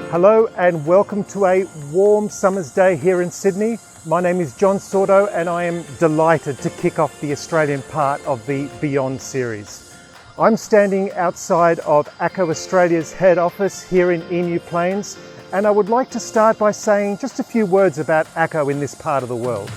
Hello and welcome to a warm summer's day here in Sydney. My name is John SORDO and I am delighted to kick off the Australian part of the Beyond series. I'm standing outside of ACO Australia's head office here in Emu Plains, and I would like to start by saying just a few words about ACO in this part of the world.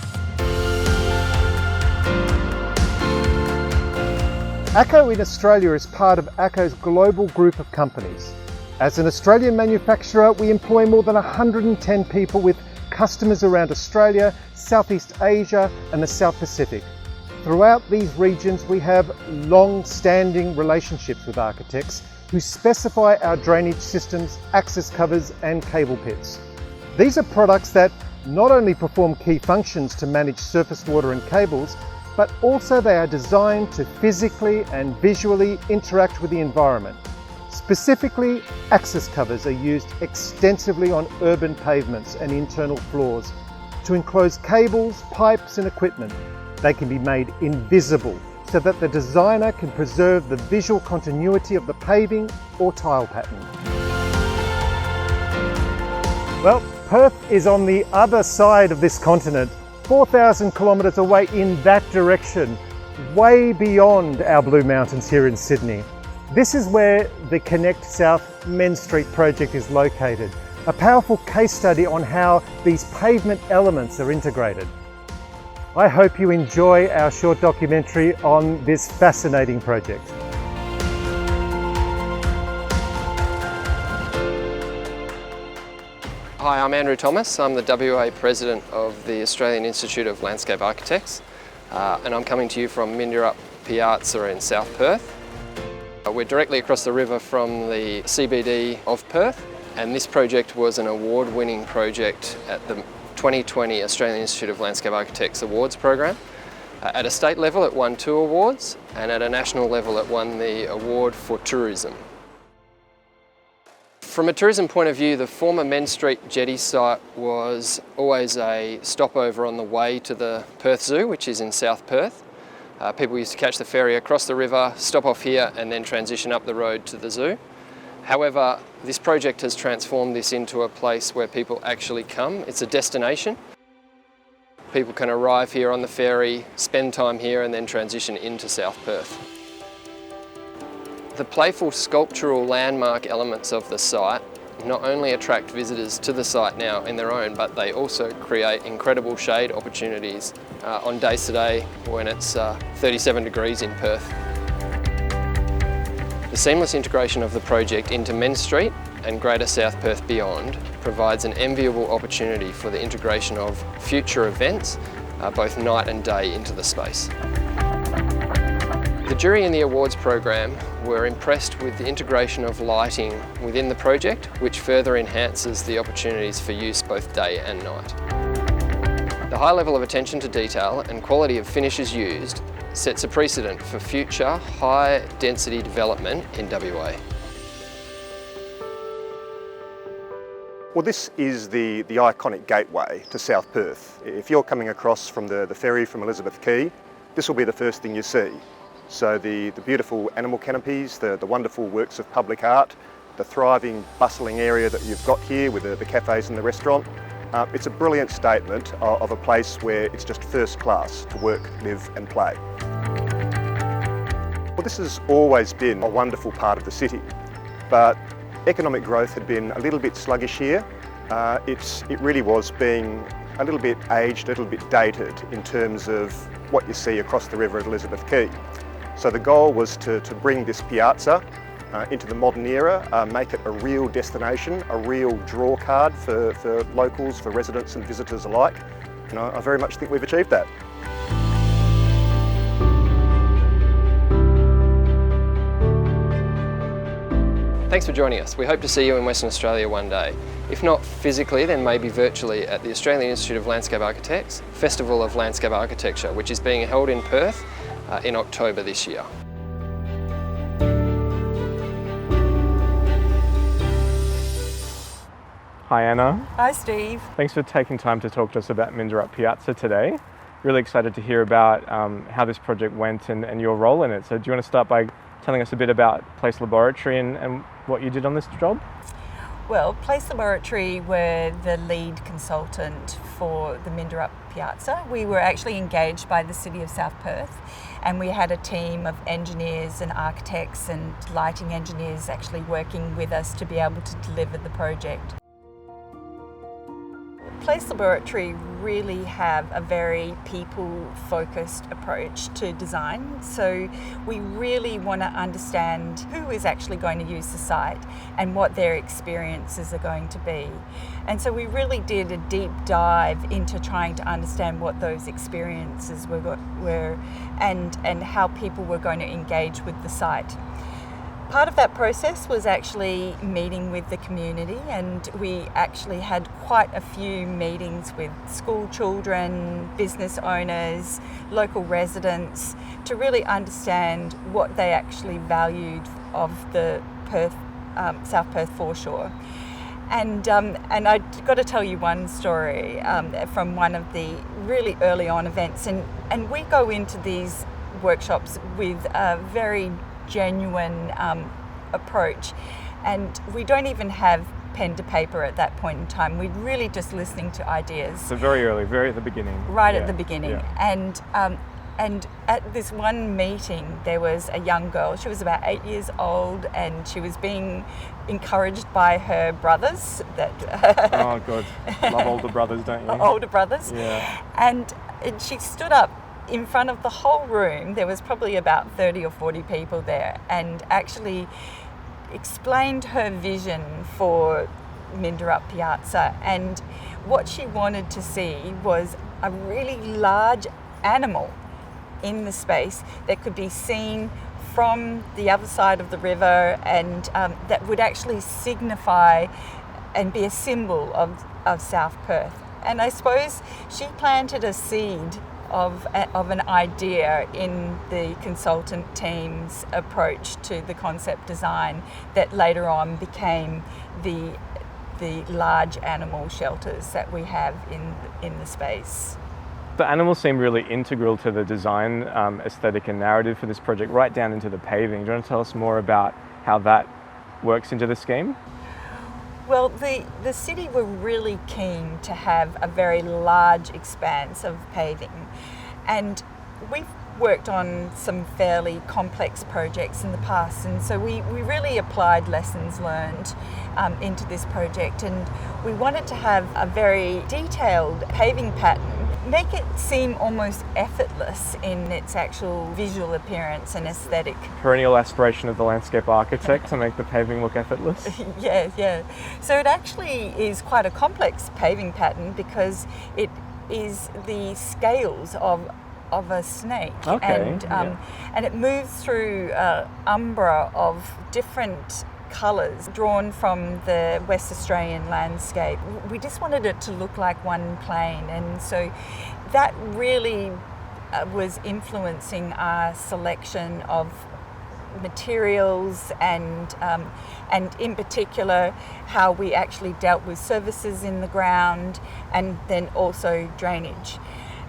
ACO in Australia is part of ACO's global group of companies. As an Australian manufacturer, we employ more than 110 people with customers around Australia, Southeast Asia and the South Pacific. Throughout these regions, we have long-standing relationships with architects who specify our drainage systems, access covers and cable pits. These are products that not only perform key functions to manage surface water and cables, but also they are designed to physically and visually interact with the environment. Specifically, access covers are used extensively on urban pavements and internal floors to enclose cables, pipes and equipment. They can be made invisible so that the designer can preserve the visual continuity of the paving or tile pattern. Well, Perth is on the other side of this continent, 4,000 kilometres away in that direction, way beyond our Blue Mountains here in Sydney. This is where the Connect South Main Street project is located, a powerful case study on how these pavement elements are integrated. I hope you enjoy our short documentary on this fascinating project. Hi, I'm Andrew Thomas. I'm the WA President of the Australian Institute of Landscape Architects, and I'm coming to you from Minderup Piazza in South Perth. We're directly across the river from the CBD of Perth, and this project was an award-winning project at the 2020 Australian Institute of Landscape Architects Awards program. At a state level it won 2 awards, and at a national level it won the award for tourism. From a tourism point of view, the former Main Street jetty site was always a stopover on the way to the Perth Zoo, which is in South Perth. People used to catch the ferry across the river, stop off here and then transition up the road to the zoo. However, this project has transformed this into a place where people actually come. It's a destination. People can arrive here on the ferry, spend time here and then transition into South Perth. The playful sculptural landmark elements of the site not only attract visitors to the site now in their own, but they also create incredible shade opportunities on days today when it's 37 degrees in Perth. The seamless integration of the project into Main Street and Greater South Perth beyond provides an enviable opportunity for the integration of future events, both night and day, into the space. The jury in the awards program were impressed with the integration of lighting within the project, which further enhances the opportunities for use both day and night. The high level of attention to detail and quality of finishes used sets a precedent for future high-density development in WA. Well, this is the iconic gateway to South Perth. If you're coming across from the ferry from Elizabeth Quay, this will be the first thing you see. So the beautiful animal canopies, the wonderful works of public art, the thriving, bustling area that you've got here with the cafes and the restaurant. It's a brilliant statement of a place where it's just first class to work, live and play. Well, this has always been a wonderful part of the city, but economic growth had been a little bit sluggish here. It really was being a little bit aged, a little bit dated in terms of what you see across the river at Elizabeth Quay. So the goal was to bring this piazza into the modern era, make it a real destination, a real draw card for locals, for residents and visitors alike. And I very much think we've achieved that. Thanks for joining us. We hope to see you in Western Australia one day. If not physically, then maybe virtually at the Australian Institute of Landscape Architects Festival of Landscape Architecture, which is being held in Perth in October this year. Hi Anna. Hi Steve. Thanks for taking time to talk to us about MILNER Piazza today. Really excited to hear about how this project went and your role in it. So do you want to start by telling us a bit about Place Laboratory and what you did on this job? Well, Place Laboratory were the lead consultant for the MILNER Piazza. We were actually engaged by the City of South Perth, and we had a team of engineers and architects and lighting engineers actually working with us to be able to deliver the project. Place Laboratory really have a very people-focused approach to design, so we really want to understand who is actually going to use the site and what their experiences are going to be. And so we really did a deep dive into trying to understand what those experiences were and how people were going to engage with the site. Part of that process was actually meeting with the community, and we actually had quite a few meetings with school children, business owners, local residents to really understand what they actually valued of the South Perth foreshore. And I've got to tell you one story from one of the really early on events, and we go into these workshops with a very genuine approach, and we don't even have pen to paper at that point in time. We're really just listening to ideas. So very early, very at the beginning. Right at the beginning. Yeah. And at this one meeting, there was a young girl. She was about 8 years old, and she was being encouraged by her brothers. Oh God, love older brothers, don't you? Older brothers. Yeah. And she stood up in front of the whole room. There was probably about 30 or 40 people there, and actually explained her vision for MILNER Piazza. And what she wanted to see was a really large animal in the space that could be seen from the other side of the river, and that would actually signify and be a symbol of South Perth. And I suppose she planted a seed of an idea in the consultant team's approach to the concept design that later on became the large animal shelters that we have in the space. The animals seem really integral to the design aesthetic and narrative for this project, right down into the paving. Do you want to tell us more about how that works into the scheme? Well, the city were really keen to have a very large expanse of paving, and we've worked on some fairly complex projects in the past, and so we really applied lessons learned into this project, and we wanted to have a very detailed paving pattern, make it seem almost effortless in its actual visual appearance and aesthetic. Perennial aspiration of the landscape architect to make the paving look effortless. Yeah. So it actually is quite a complex paving pattern because it is the scales of a snake. Okay, and it moves through umbra of different colours drawn from the West Australian landscape. We just wanted it to look like one plane, and so that really was influencing our selection of materials and in particular how we actually dealt with services in the ground and then also drainage.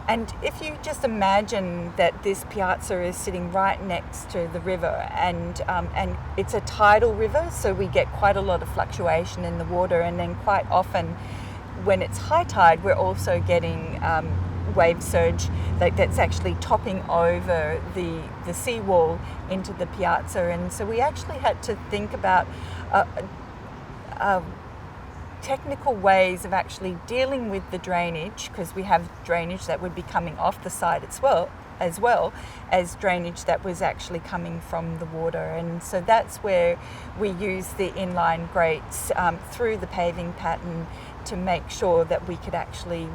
And if you just imagine that this piazza is sitting right next to the river, and it's a tidal river, so we get quite a lot of fluctuation in the water, and then quite often when it's high tide, we're also getting wave surge that's actually topping over the seawall into the piazza. And so we actually had to think about technical ways of actually dealing with the drainage, because we have drainage that would be coming off the site as well as drainage that was actually coming from the water. And so that's where we use the inline grates through the paving pattern to make sure that we could actually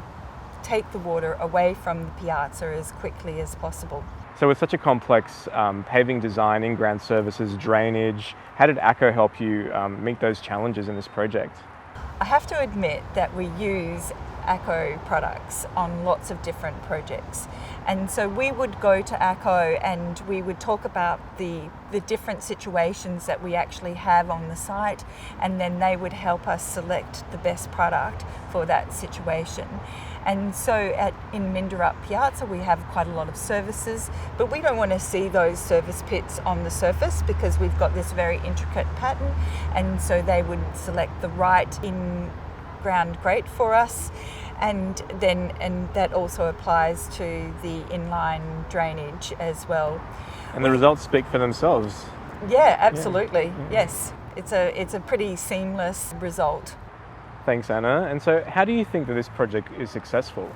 take the water away from the piazza as quickly as possible. So with such a complex paving design, in-ground services, drainage, how did ACO help you meet those challenges in this project? I have to admit that we use ACO products on lots of different projects. And so we would go to ACO and we would talk about the different situations that we actually have on the site, and then they would help us select the best product for that situation. And so in Minderup Piazza we have quite a lot of services, but we don't want to see those service pits on the surface because we've got this very intricate pattern, and so they would select the right in-ground grate for us. And that also applies to the inline drainage as well. And the results speak for themselves. Yeah, absolutely. Yeah. Yes, it's a pretty seamless result. Thanks, Anna. And so how do you think that this project is successful?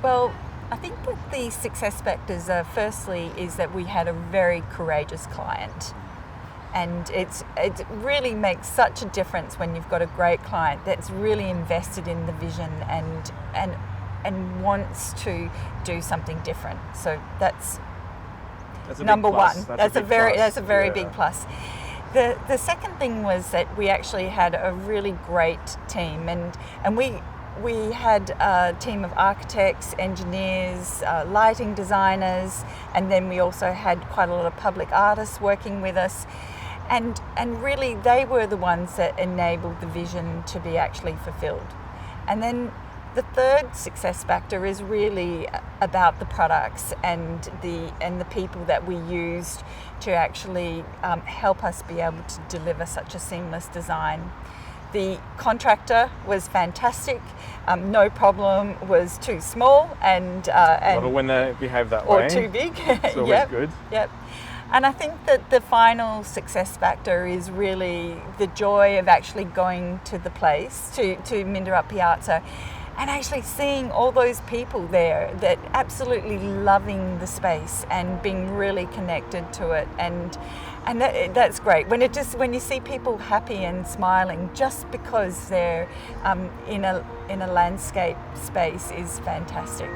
Well, I think that the success factors are, firstly, is that we had a very courageous client. And it really makes such a difference when you've got a great client that's really invested in the vision and wants to do something different. So that's number one. That's a very big plus. The second thing was that we actually had a really great team, and we had a team of architects, engineers, lighting designers, and then we also had quite a lot of public artists working with us. And really they were the ones that enabled the vision to be actually fulfilled. And then the third success factor is really about the products and the people that we used to actually help us be able to deliver such a seamless design. The contractor was fantastic. No problem was too small and Love it when they behave that way. Or too big. It's always good. Yep. And I think that the final success factor is really the joy of actually going to the place, to Minderup Piazza, and actually seeing all those people there that absolutely loving the space and being really connected to it, and that's great. When you see people happy and smiling just because they're in a landscape space is fantastic.